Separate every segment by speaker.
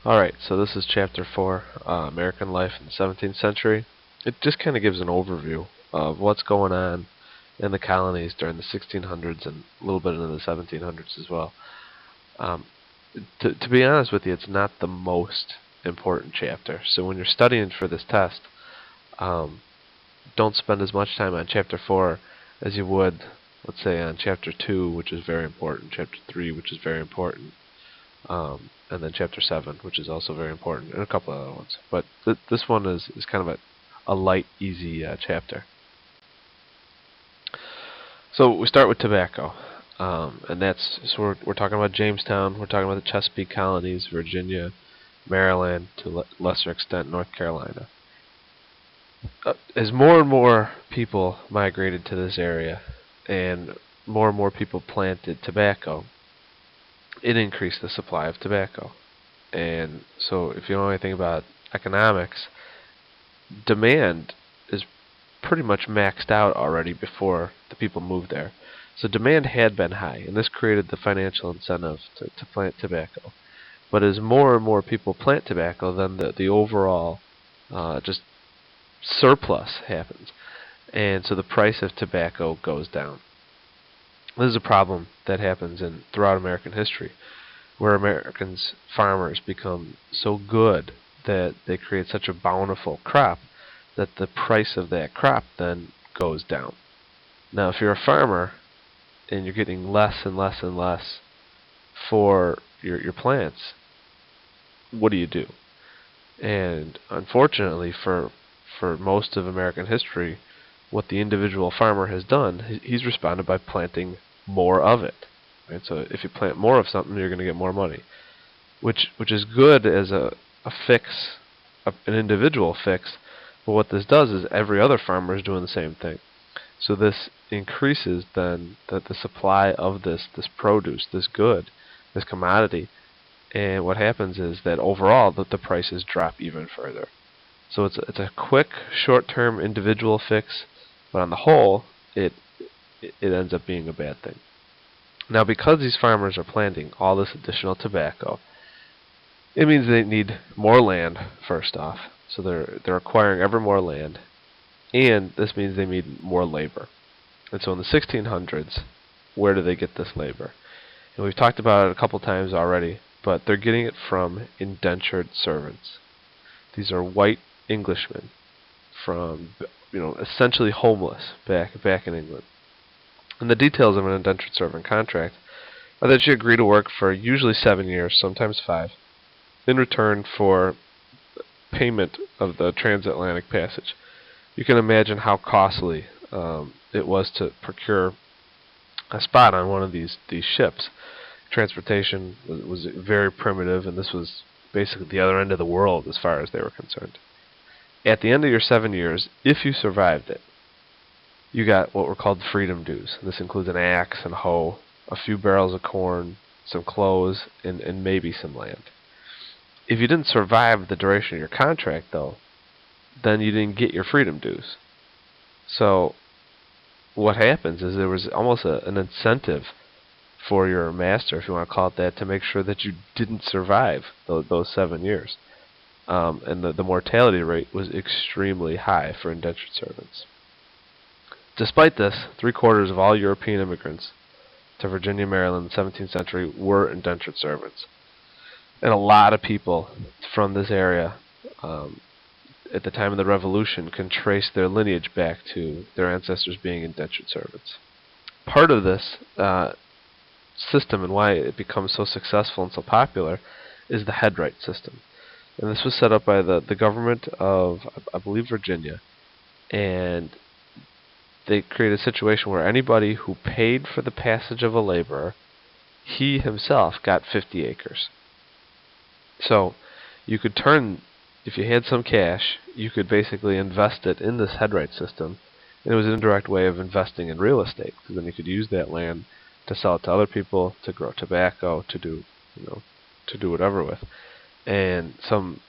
Speaker 1: Alright, so this is Chapter 4, American Life in the 17th Century. It just kind of gives an overview of what's going on in the colonies during the 1600s and a little bit into the 1700s as well. Um, to be honest with you, it's not the most important chapter. So when you're studying for this test, um, don't spend as much time on Chapter 4 as you would, let's say, on Chapter 2, which is very important, Chapter 3, which is very important, and then Chapter 7, which is also very important, and a couple other ones. But this one is kind of a light, easy chapter. So we start with tobacco, and we're talking about Jamestown, we're talking about the Chesapeake colonies, Virginia, Maryland, to a lesser extent North Carolina. As more and more people migrated to this area, and more people planted tobacco, it increased the supply of tobacco. And so if you know anything about economics, demand is pretty much maxed out already before the people moved there. So demand had been high, and this created the financial incentive to plant tobacco. But as more and more people plant tobacco, then the overall just surplus happens. And so the price of tobacco goes down. This is a problem that happens throughout American history, where Americans, farmers, become so good that they create such a bountiful crop that the price of that crop then goes down. Now, if you're a farmer and you're getting less and less and less for your plants, what do you do? And unfortunately, for most of American history, what the individual farmer has done, he's responded by planting more of it. Right? So if you plant more of something, you're going to get more money, which is good as a fix, an individual fix. But what this does is every other farmer is doing the same thing. So this increases then the supply of this produce, this good, this commodity. And what happens is that overall the prices drop even further. So it's a quick, short-term individual fix, but on the whole, it ends up being a bad thing. Now, because these farmers are planting all this additional tobacco, it means they need more land, first off. So they're acquiring ever more land, and this means they need more labor. And so in the 1600s, where do they get this labor? And we've talked about it a couple times already, but they're getting it from indentured servants. These are white Englishmen from, essentially homeless back in England. And the details of an indentured servant contract are that you agree to work for usually 7 years, sometimes 5, in return for payment of the transatlantic passage. You can imagine how costly it was to procure a spot on one of these ships. Transportation was very primitive, and this was basically the other end of the world as far as they were concerned. At the end of your 7 years, if you survived it, you got what were called freedom dues. This includes an axe and hoe, a few barrels of corn, some clothes, and maybe some land. If you didn't survive the duration of your contract, though, then you didn't get your freedom dues. So what happens is there was almost an incentive for your master, if you want to call it that, to make sure that you didn't survive those 7 years. And the mortality rate was extremely high for indentured servants. Despite this, 3/4 of all European immigrants to Virginia, Maryland in the 17th century were indentured servants. And a lot of people from this area at the time of the Revolution can trace their lineage back to their ancestors being indentured servants. Part of this system and why it becomes so successful and so popular is the headright system. And this was set up by the government of, I believe, Virginia. And they created a situation where anybody who paid for the passage of a laborer, he himself got 50 acres. So you could turn, if you had some cash, you could basically invest it in this headright system. And it was an indirect way of investing in real estate, because then you could use that land to sell it to other people, to grow tobacco, to do whatever with. And some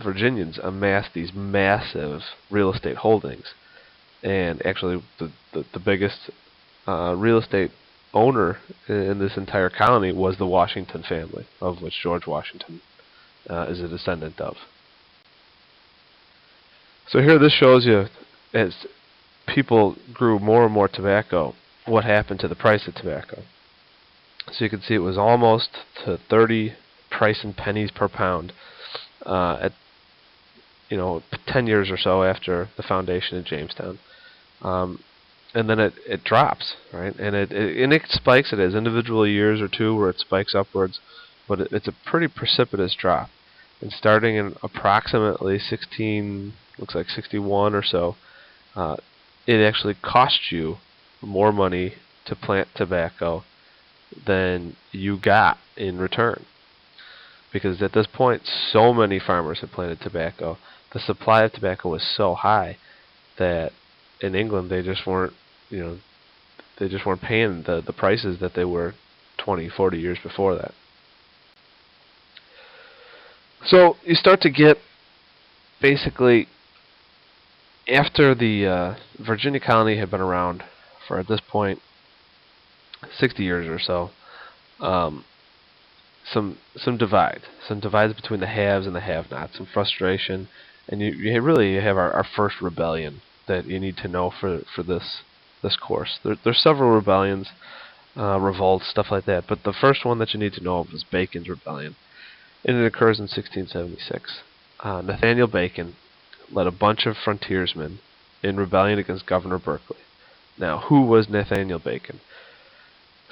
Speaker 1: Virginians amassed these massive real estate holdings. And actually, the biggest real estate owner in this entire colony was the Washington family, of which George Washington is a descendant of. So here this shows you, as people grew more and more tobacco, what happened to the price of tobacco. So you can see it was almost to 30 price in pennies per pound at 10 years or so after the foundation of Jamestown. And then it drops, right? And it spikes. It has individual years or two where it spikes upwards, but it's a pretty precipitous drop. And starting in approximately 61 or so, it actually costs you more money to plant tobacco than you got in return. Because at this point, so many farmers had planted tobacco. The supply of tobacco was so high that in England they just weren't paying the prices that they were 20, 40 years before that. So you start to get, basically, after the Virginia colony had been around for, at this point, 60 years or so, some divides between the haves and the have-nots, some frustration, and you really have our first rebellion that you need to know for this course. There's several rebellions, revolts, stuff like that, but the first one that you need to know of is Bacon's Rebellion, and it occurs in 1676. Nathaniel Bacon led a bunch of frontiersmen in rebellion against Governor Berkeley. Now, who was Nathaniel Bacon?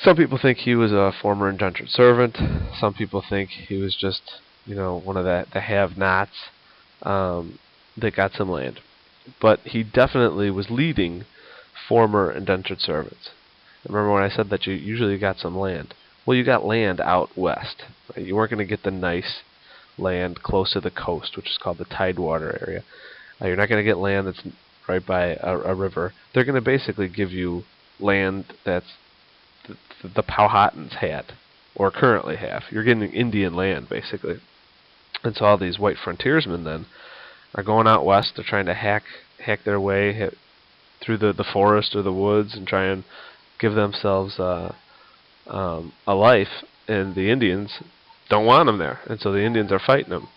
Speaker 1: Some people think he was a former indentured servant. Some people think he was just, one of the have-nots that got some land. But he definitely was leading former indentured servants. Remember when I said that you usually got some land? Well, you got land out west. Right? You weren't going to get the nice land close to the coast, which is called the Tidewater area. You're not going to get land that's right by a river. They're going to basically give you land that's the Powhatans had, or currently have. You're getting Indian land, basically. And so all these white frontiersmen then are going out west. They're trying to hack their way through the forest or the woods and try and give themselves a life. And the Indians don't want them there, and so the Indians are fighting them.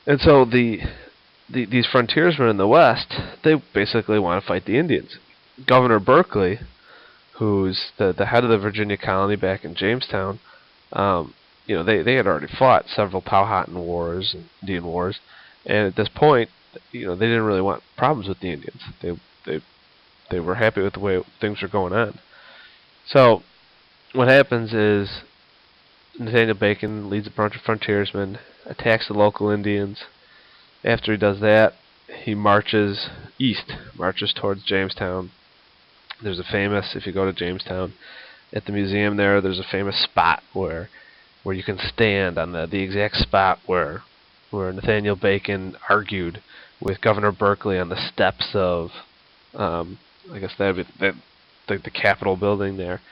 Speaker 1: And so these frontiersmen in the west, they basically want to fight the Indians. Governor Berkeley, who's the head of the Virginia colony back in Jamestown, they had already fought several Powhatan wars and Indian wars, and at this point, they didn't really want problems with the Indians. They were happy with the way things were going on. So what happens is Nathaniel Bacon leads a bunch of frontiersmen, attacks the local Indians. After he does that, he marches east, marches towards Jamestown. There's a famous, if you go to Jamestown, at the museum there's a famous spot where you can stand on the exact spot where Nathaniel Bacon argued with Governor Berkeley on the steps of, I guess that would be the Capitol building there.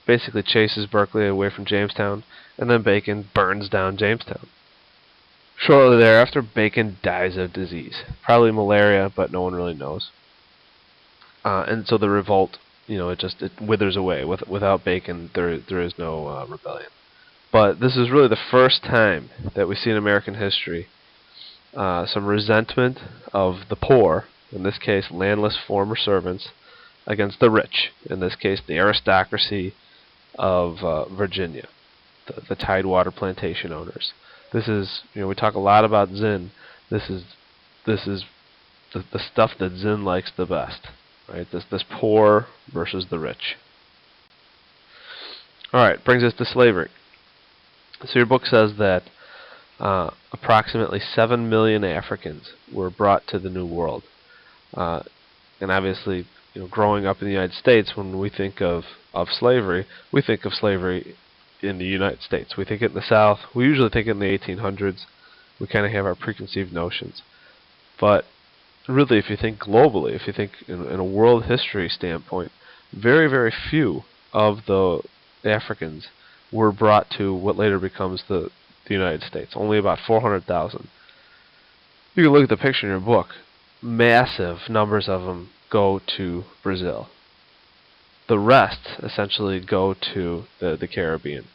Speaker 1: Basically chases Berkeley away from Jamestown, and then Bacon burns down Jamestown. Shortly thereafter, Bacon dies of disease, probably malaria, but no one really knows. And so the revolt, it withers away. Without Bacon, there is no rebellion. But this is really the first time that we see in American history some resentment of the poor, in this case landless former servants, against the rich, in this case the aristocracy of Virginia, the Tidewater plantation owners. This is, we talk a lot about Zinn. This is the stuff that Zinn likes the best. Right, this poor versus the rich. All right, brings us to slavery. So your book says that approximately 7 million Africans were brought to the New World, and obviously, growing up in the United States, when we think of slavery, we think of slavery in the United States. We think it in the South. We usually think it in the 1800s. We kind of have our preconceived notions, but really, if you think globally, if you think in a world history standpoint, very, very few of the Africans were brought to what later becomes the United States. Only about 400,000. You can look at the picture in your book. Massive numbers of them go to Brazil. The rest essentially go to the Caribbean.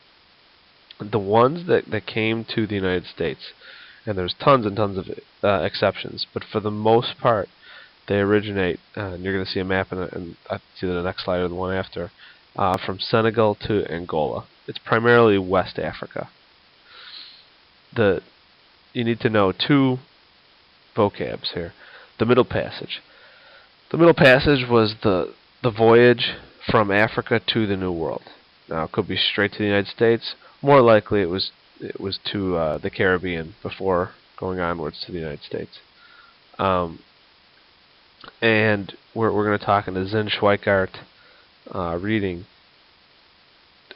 Speaker 1: The ones that came to the United States, and there's tons and tons of exceptions, but for the most part, they originate, and you're going to see a map in it's either the next slide or the one after, from Senegal to Angola. It's primarily West Africa. You need to know two vocabs here. The Middle Passage. The Middle Passage was the voyage from Africa to the New World. Now, it could be straight to the United States. More likely, it was to the Caribbean before going onwards to the United States. And we're going to talk in the Zinn Schweikart reading.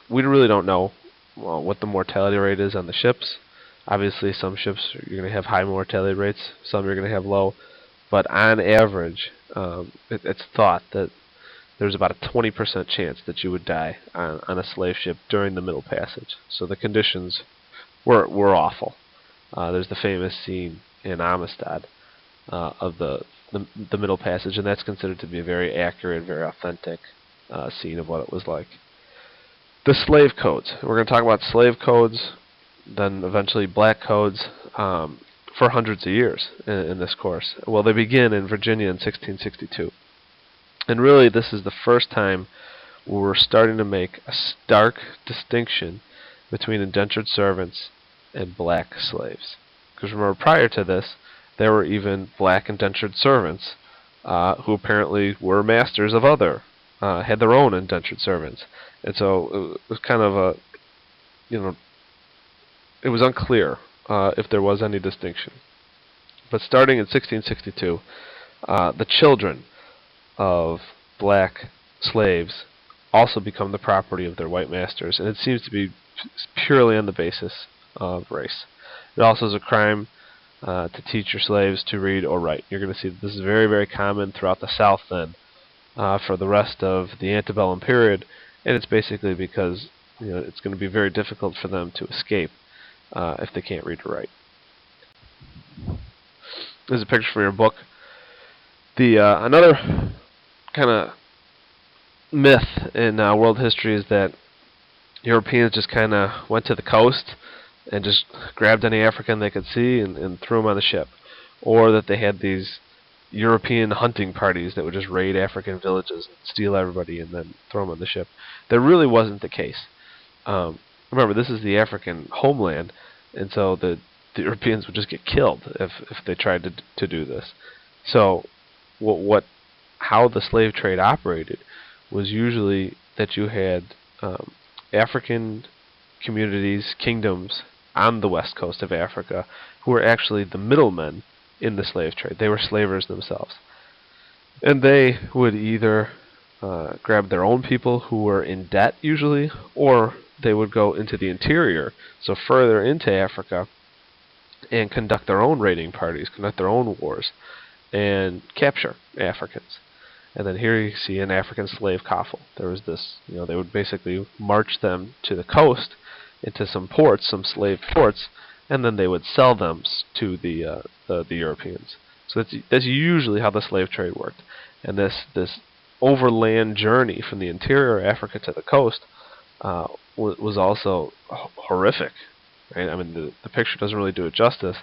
Speaker 1: We really don't know what the mortality rate is on the ships. Obviously, some ships you're going to have high mortality rates, some you're going to have low. But on average, it's thought that there's about a 20% chance that you would die on a slave ship during the Middle Passage. So the conditions were awful. There's the famous scene in Amistad of the Middle Passage, and that's considered to be a very accurate, very authentic scene of what it was like. The slave codes. We're going to talk about slave codes, then eventually black codes, for hundreds of years in this course. Well, they begin in Virginia in 1662. And really, this is the first time we're starting to make a stark distinction between indentured servants and black slaves. Because remember, prior to this, there were even black indentured servants who apparently were masters of other, had their own indentured servants. And so it was kind of it was unclear if there was any distinction. But starting in 1662, the children of black slaves also become the property of their white masters, and it seems to be purely on the basis of race. It also is a crime to teach your slaves to read or write. You're going to see that this is very, very common throughout the South then for the rest of the antebellum period, and it's basically because it's going to be very difficult for them to escape if they can't read or write. There's a picture for your book. Another kind of myth in world history is that Europeans just kind of went to the coast and just grabbed any African they could see and threw him on the ship. Or that they had these European hunting parties that would just raid African villages and steal everybody and then throw them on the ship. That really wasn't the case. Remember, this is the African homeland, and so the Europeans would just get killed if they tried to do this. So how the slave trade operated was usually that you had African communities, kingdoms on the west coast of Africa who were actually the middlemen in the slave trade. They were slavers themselves. And they would either grab their own people who were in debt usually, or they would go into the interior, so further into Africa, and conduct their own raiding parties, conduct their own wars, and capture Africans. And then here you see an African slave coffle. There was this, they would basically march them to the coast into some ports, some slave ports, and then they would sell them to the Europeans. So that's usually how the slave trade worked. And this overland journey from the interior of Africa to the coast was also horrific. Right? I mean, the picture doesn't really do it justice,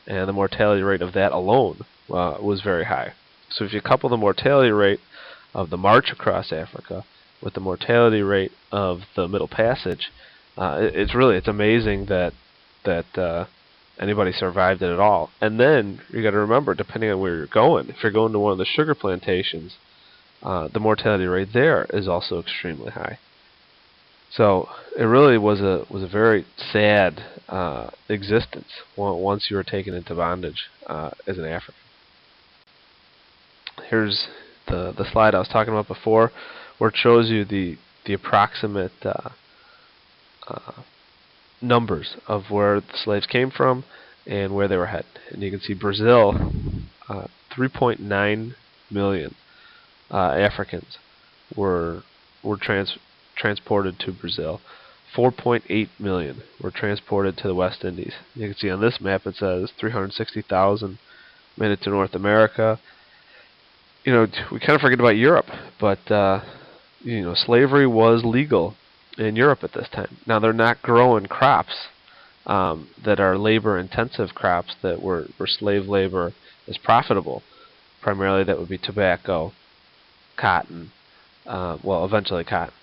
Speaker 1: and the mortality rate of that alone was very high. So if you couple the mortality rate of the march across Africa with the mortality rate of the Middle Passage, it's amazing that anybody survived it at all. And then you got to remember, depending on where you're going, if you're going to one of the sugar plantations, the mortality rate there is also extremely high. So it really was a very sad existence once you were taken into bondage as an African. Here's the slide I was talking about before, where it shows you the approximate numbers of where the slaves came from and where they were headed. And you can see Brazil, 3.9 million Africans were transported to Brazil. 4.8 million were transported to the West Indies. You can see on this map it says 360,000 made it to North America. We kind of forget about Europe, but slavery was legal in Europe at this time. Now they're not growing crops that are labor-intensive crops that were slave labor is profitable. Primarily, that would be tobacco, cotton, well, eventually cotton,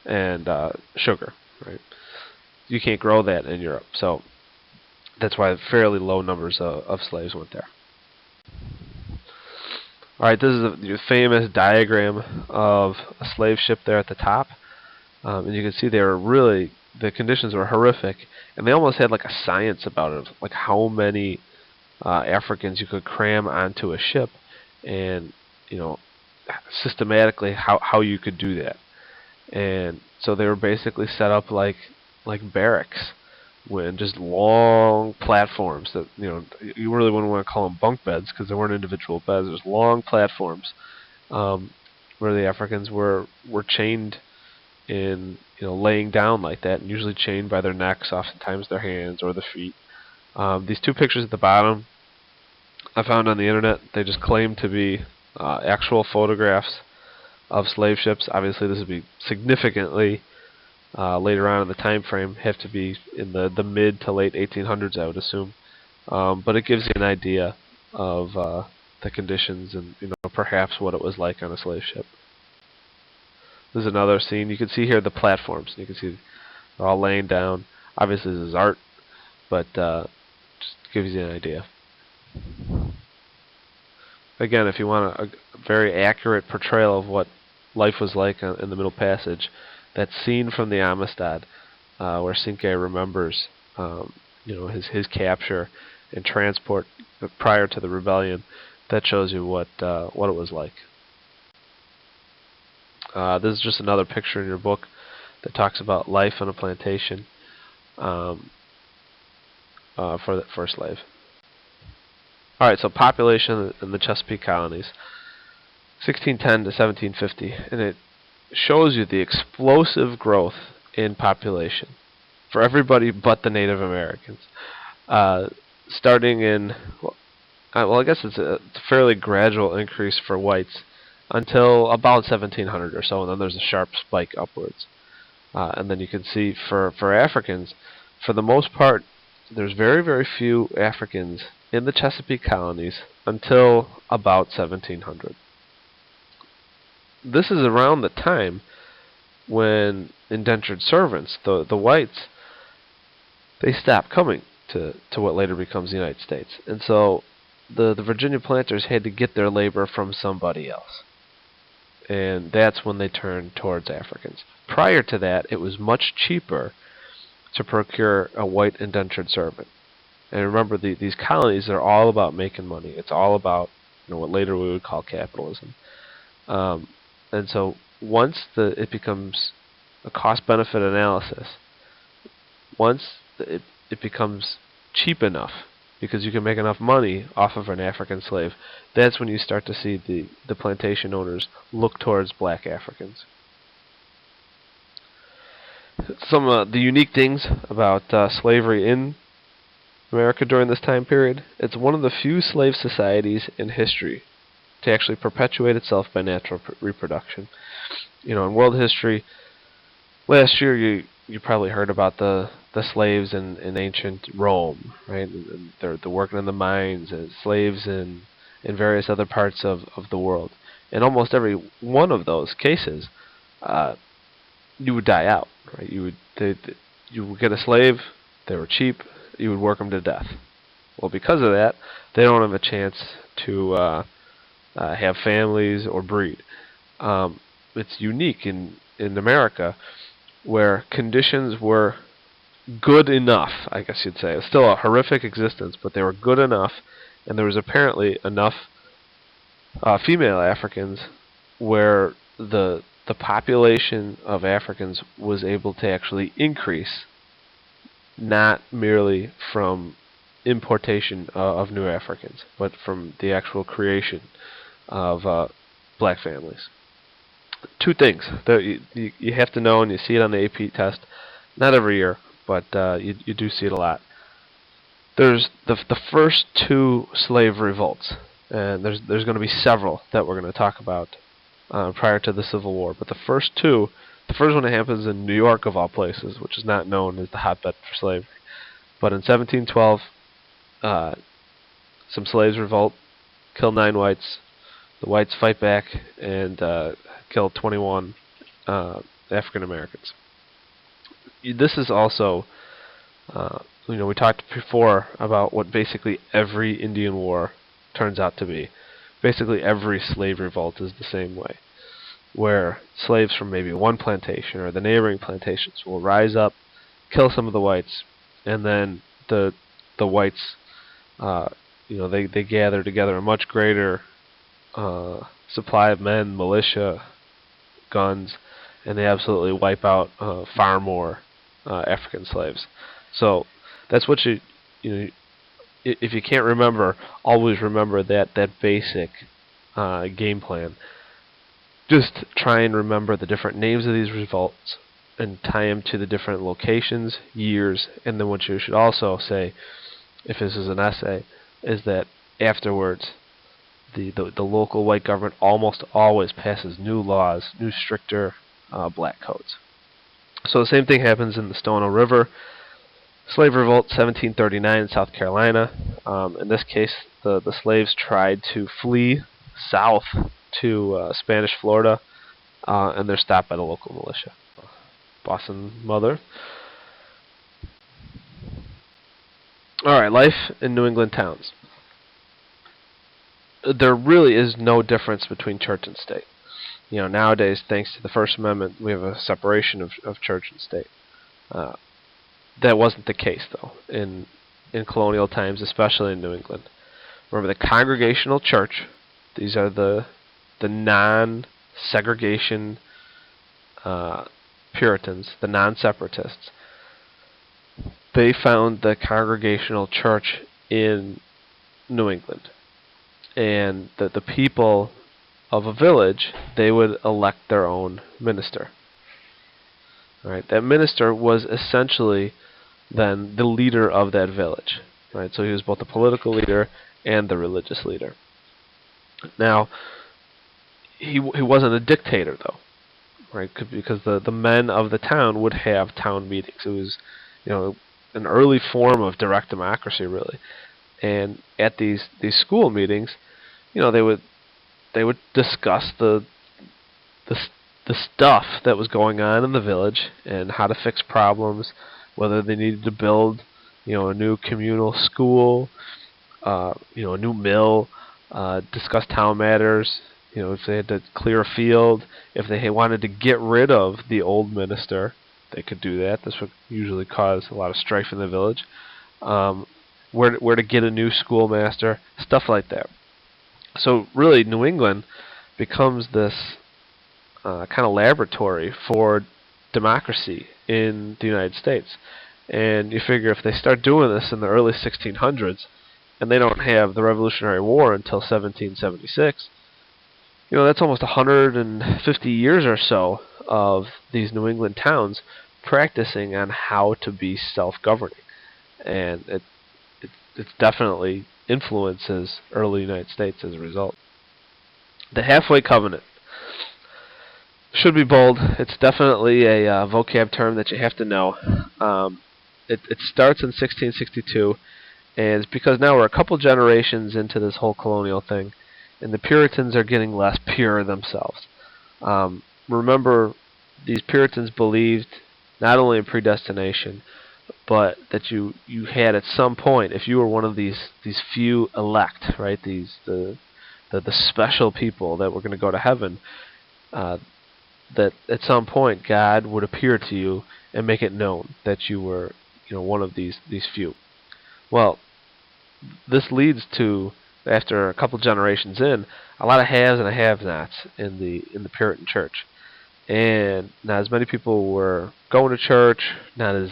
Speaker 1: and sugar. Right? You can't grow that in Europe, so that's why fairly low numbers of slaves went there. All right, this is a famous diagram of a slave ship there at the top. And you can see they were really, the conditions were horrific, and they almost had like a science about it, like how many Africans you could cram onto a ship, and systematically how you could do that. And so they were basically set up like barracks, with just long platforms that you really wouldn't want to call them bunk beds because they weren't individual beds. There's long platforms where the Africans were chained in laying down like that, and usually chained by their necks, oftentimes their hands or the feet. These two pictures at the bottom I found on the internet. They just claim to be actual photographs of slave ships. Obviously, this would be significantly later on in the time frame. Have to be in the mid to late 1800s, I would assume. But it gives you an idea of the conditions and perhaps what it was like on a slave ship. This is another scene. You can see here the platforms. You can see they're all laying down. Obviously, this is art, but just gives you an idea. Again, if you want a very accurate portrayal of what life was like in the Middle Passage, that scene from the Amistad, where Cinque remembers, his capture and transport prior to the rebellion, that shows you what it was like. This is just another picture in your book that talks about life on a plantation for a slave. All right, so population in the Chesapeake colonies, 1610 to 1750, and it shows you the explosive growth in population for everybody but the Native Americans. Starting in, I guess it's a fairly gradual increase for whites until about 1700 or so, and then there's a sharp spike upwards. And then you can see for Africans, for the most part, there's very, very few Africans in the Chesapeake colonies until about 1700. This is around the time when indentured servants, the whites, they stopped coming to what later becomes the United States. And so the Virginia planters had to get their labor from somebody else. And that's when they turned towards Africans. Prior to that, it was much cheaper to procure a white indentured servant. And remember, these colonies are all about making money. It's all about what later we would call capitalism. And so once it becomes a cost-benefit analysis, once it becomes cheap enough because you can make enough money off of an African slave, that's when you start to see the plantation owners look towards black Africans. Some of the unique things about slavery in America during this time period: it's one of the few slave societies in history to actually perpetuate itself by natural reproduction. In world history, last year you probably heard about the slaves in ancient Rome, right? They're working in the mines as slaves in various other parts of the world. In almost every one of those cases, you would die out, right? You would get a slave. They were cheap. You would work them to death. Well, because of that, they don't have a chance to have families or breed. It's unique in America, where conditions were good enough, I guess you'd say. It was still a horrific existence, but they were good enough, and there was apparently enough female Africans where the population of Africans was able to actually increase, not merely from importation of new Africans, but from the actual creation of black families. Two things that you have to know, and you see it on the AP test, not every year, but you do see it a lot. There's the first two slave revolts, and there's going to be several that we're going to talk about prior to the Civil War, but the first two The first one happens in New York, of all places, which is not known as the hotbed for slavery. But in 1712, some slaves revolt, kill 9 whites. The whites fight back and kill 21 African Americans. This is also, we talked before about what basically every Indian war turns out to be. Basically every slave revolt is the same way, where slaves from maybe one plantation or the neighboring plantations will rise up, kill some of the whites, and then the whites, they gather together a much greater supply of men, militia, guns, and they absolutely wipe out far more African slaves. So that's what if you can't remember, always remember that basic game plan. Just try and remember the different names of these revolts and tie them to the different locations, years, and then what you should also say, if this is an essay, is that afterwards the local white government almost always passes new laws, new stricter black codes. So the same thing happens in the Stono River Slave Revolt, 1739 in South Carolina. In this case, the slaves tried to flee south to Spanish Florida, and they're stopped by the local militia. Boston Mother. Alright, life in New England towns. There really is no difference between church and state. Nowadays, thanks to the First Amendment, we have a separation of church and state. That wasn't the case, though, in colonial times, especially in New England. Remember, the Congregational Church, these are the non-segregation Puritans, the non-separatists. They found the Congregational Church in New England. And the people of a village, they would elect their own minister. Right? That minister was essentially then the leader of that village. Right? So he was both the political leader and the religious leader. Now, he wasn't a dictator, though, right? Because the men of the town would have town meetings. It was, an early form of direct democracy, really. And at these school meetings, they would discuss the stuff that was going on in the village and how to fix problems, whether they needed to build, a new communal school, a new mill, discuss town matters, if they had to clear a field, if they wanted to get rid of the old minister, they could do that. This would usually cause a lot of strife in the village. Where to get a new schoolmaster, stuff like that. So really, New England becomes this kind of laboratory for democracy in the United States. And you figure if they start doing this in the early 1600s, and they don't have the Revolutionary War until 1776, that's almost 150 years or so of these New England towns practicing on how to be self-governing. And it definitely influences early United States as a result. The halfway covenant should be bold. It's definitely a vocab term that you have to know. It starts in 1662, and it's because now we're a couple generations into this whole colonial thing, and the Puritans are getting less pure themselves. Remember, these Puritans believed not only in predestination, but that you had at some point, if you were one of these few elect, right, the special people that were going to go to heaven, that at some point God would appear to you and make it known that you were one of these few. Well, this leads to, after a couple generations in, a lot of haves and have-nots in the Puritan church. And not as many people were going to church, not as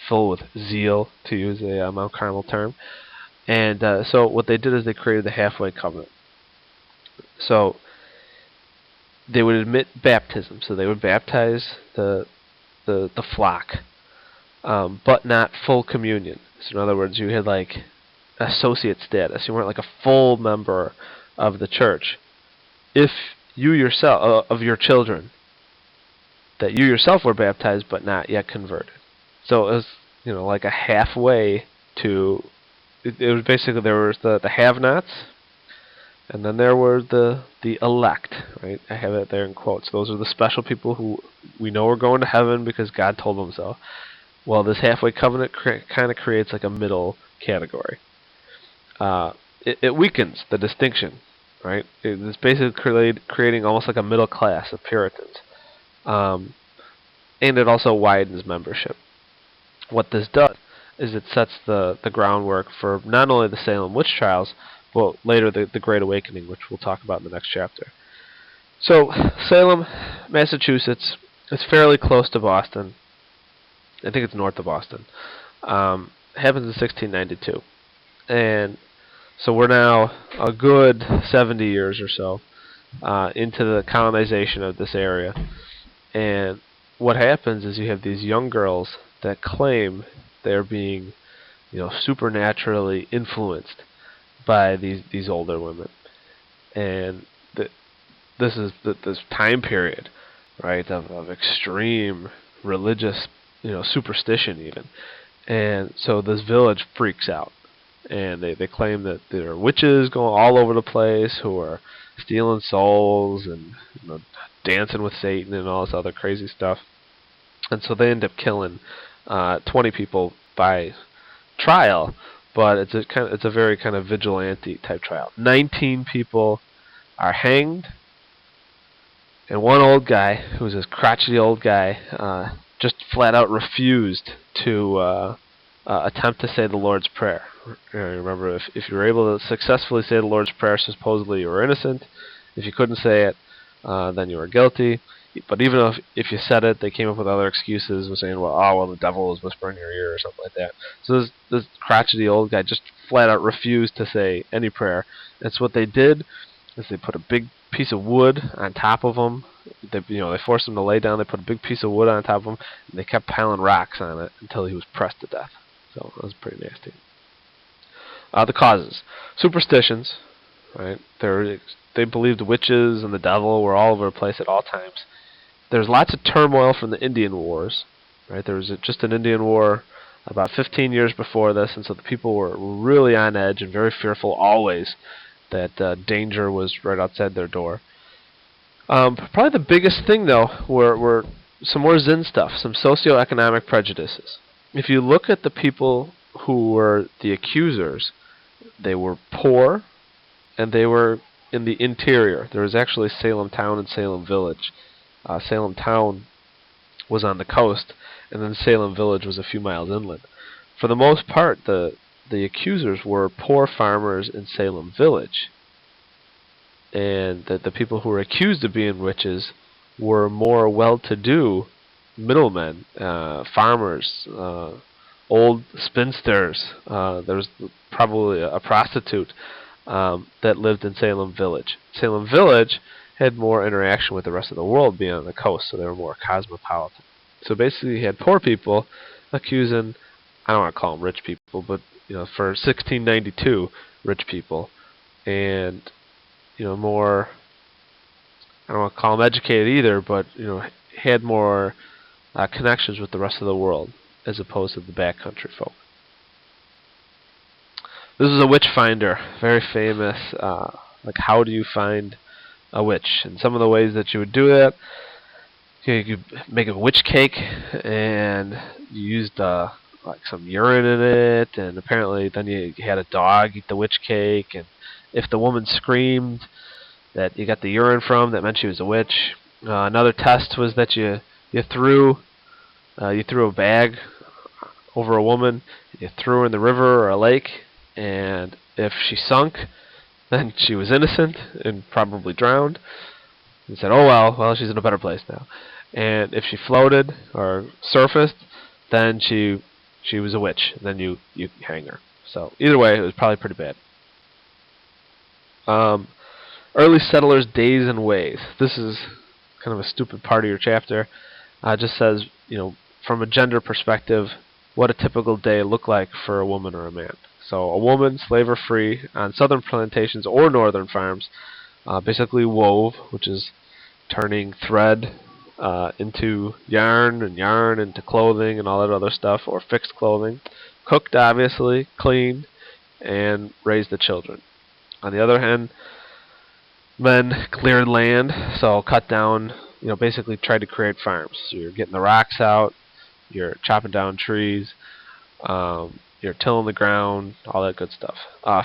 Speaker 1: full with zeal, to use a Mount Carmel term. And so what they did is they created the halfway covenant. So they would admit baptism, so they would baptize the flock, but not full communion. So in other words, you had like associate status. You weren't like a full member of the church. If you yourself, of your children, that you yourself were baptized but not yet converted. So it was, like a halfway to. It was basically, there was the have-nots, and then there were the elect, right? I have it there in quotes. Those are the special people who we know are going to heaven because God told them so. Well, this halfway covenant kind of creates like a middle category. It weakens the distinction, right? It's basically creating almost like a middle class of Puritans. And it also widens membership. What this does is it sets the groundwork for not only the Salem witch trials, but later the Great Awakening, which we'll talk about in the next chapter. So, Salem, Massachusetts, is fairly close to Boston. I think it's north of Boston. It happens in 1692. And so we're now a good 70 years or so into the colonization of this area. And what happens is you have these young girls that claim they're being, supernaturally influenced by these older women. And this is this time period, right, of extreme religious, superstition even. And so this village freaks out. And they claim that there are witches going all over the place who are stealing souls and dancing with Satan and all this other crazy stuff. And so they end up killing 20 people by trial, but it's a very kind of vigilante type trial. 19 people are hanged, and one old guy, who's this crotchety old guy, just flat out refused to attempt to say the Lord's Prayer. Remember, if you were able to successfully say the Lord's Prayer, supposedly you were innocent. If you couldn't say it, then you were guilty. But even if you said it, they came up with other excuses, was saying, well, the devil was whispering in your ear or something like that. So this crotchety old guy just flat out refused to say any prayer. And so what they did is they put a big piece of wood on top of him. They forced him to lay down. They put a big piece of wood on top of him, and they kept piling rocks on it until he was pressed to death. So that was pretty nasty. The causes. Superstitions, right? They believed witches and the devil were all over the place at all times. There's lots of turmoil from the Indian Wars, right? There was just an Indian War about 15 years before this, and so the people were really on edge and very fearful always that danger was right outside their door. Probably the biggest thing, though, were some more Zen stuff, some socioeconomic prejudices. If you look at the people who were the accusers, they were poor, and they were in the interior. There was actually Salem Town and Salem Village. Salem Town was on the coast, and then Salem Village was a few miles inland. For the most part, the accusers were poor farmers in Salem Village, and the people who were accused of being witches were more well-to-do middlemen, farmers, old spinsters. There was probably a prostitute that lived in Salem Village. Salem Village had more interaction with the rest of the world being on the coast, so they were more cosmopolitan. So basically you had poor people accusing, I don't want to call them rich people, but for 1692, rich people, and more, I don't want to call them educated either, but had more connections with the rest of the world as opposed to the backcountry folk. This is a witch finder, very famous. Like, how do you find a witch? And some of the ways that you would do that, you could make a witch cake, and you used like some urine in it, and apparently then you had a dog eat the witch cake, and if the woman screamed that you got the urine from, that meant she was a witch. Another test was that you threw a bag over a woman, you threw her in the river or a lake, and if she sunk, then she was innocent and probably drowned. And said, oh well, she's in a better place now. And if she floated or surfaced, then she was a witch. Then you hang her. So either way, it was probably pretty bad. Early settlers' days and ways. This is kind of a stupid part of your chapter. It just says, from a gender perspective, what a typical day looked like for a woman or a man. So a woman, slave or free, on southern plantations or northern farms, basically wove, which is turning thread into yarn, and yarn into clothing and all that other stuff, or fixed clothing, cooked obviously, cleaned, and raised the children. On the other hand, men cleared land, so cut down, basically tried to create farms. So you're getting the rocks out, you're chopping down trees, you're tilling the ground, all that good stuff.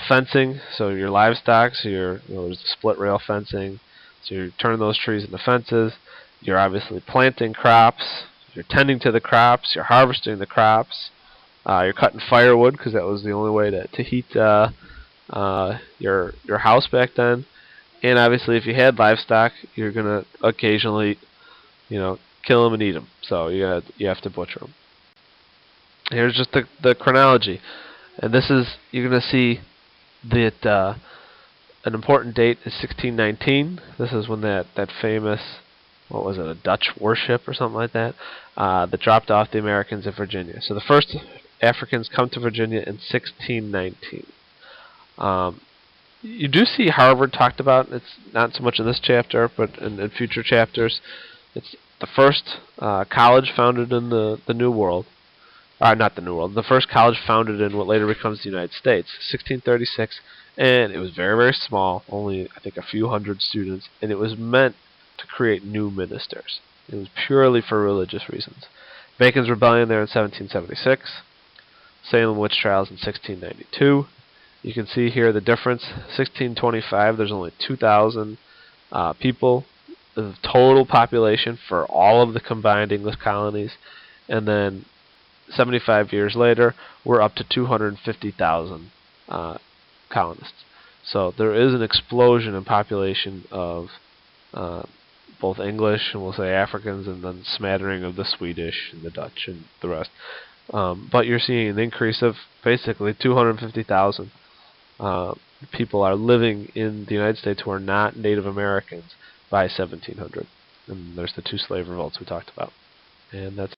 Speaker 1: Fencing, so your livestock, so there's the split rail fencing, so you're turning those trees into fences. You're obviously planting crops, you're tending to the crops, you're harvesting the crops, you're cutting firewood because that was the only way to heat your house back then. And obviously, if you had livestock, you're gonna occasionally, kill them and eat them. So you have to butcher them. Here's just the chronology, and this is, you're gonna see that an important date is 1619. This is when that famous, what was it, a Dutch warship or something like that, that dropped off the Americans at Virginia. So the first Africans come to Virginia in 1619. You do see Harvard talked about. It's not so much in this chapter, but in future chapters. It's the first college founded in the New World. Not the New World. The first college founded in what later becomes the United States, 1636, and it was very, very small, only I think a few hundred students, and it was meant to create new ministers. It was purely for religious reasons. Bacon's Rebellion there in 1776, Salem witch trials in 1692. You can see here the difference. 1625, there's only 2,000 people, the total population for all of the combined English colonies, and then 75 years later, we're up to 250,000 colonists. So there is an explosion in population of both English and we'll say Africans, and then smattering of the Swedish and the Dutch and the rest. But you're seeing an increase of basically 250,000 people are living in the United States who are not Native Americans by 1700. And there's the two slave revolts we talked about. And that's